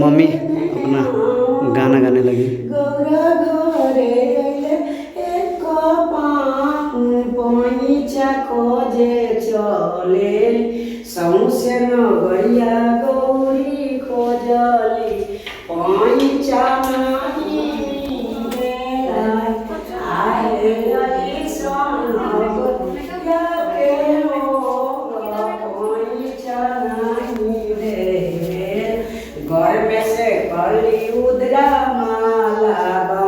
Mummy अपना गाना गाने लगी। गौरा घरे एक पैचा खोजे चले सौसे नगरिया गौरी खोजली पैचा नहीं घर में से कली उदरा मालाबा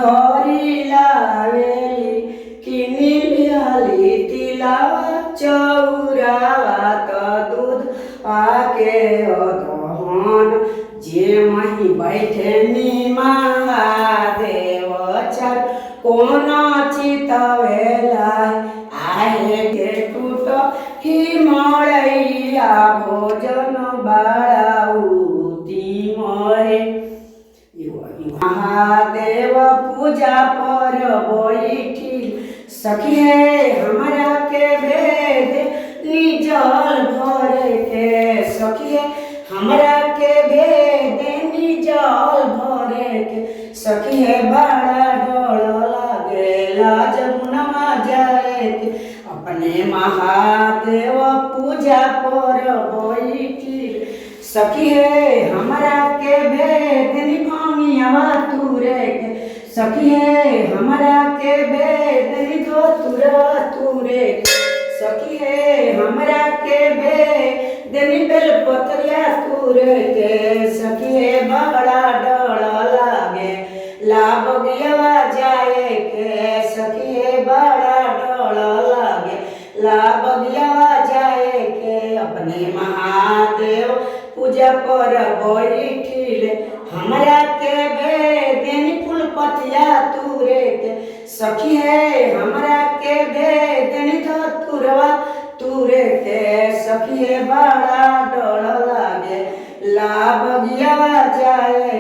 धरी लावेली किनी लियाली तिला चौरावा तो दूध आके अधहन जे मही बैठे नी महादेव चर कोन चितवेला आहे के टूट ही मड़ैया भोजन बाड़ाउती मरे महादेव पूजा पर बैठी सखी है हमरा के भेद निजल भर के सखी है हमरा के भेद निजल भर के सखी है बड़ा डर लागेला जमुना जाए अपने महादेव पूजा पर बैठी सखी है हमरा के भेद निभामियावा तुरे के सखी है हमरा के भेद निधो तुरे सखी है हमरा के भेद निबेल पतरिया तुरे के सखी है बड़ा डर लागे लाभ गया जाए के सखी है बड़ा डर लागे लाभ गया जाए के अपने महादेव पूजा पर बैठिले हमरा के भेदेनी फूल पतिया तुरे के सखी है हमरा के भेदेनी धतुरवा तुरे के सखी है बड़ा डर लागे लाभ गया जाए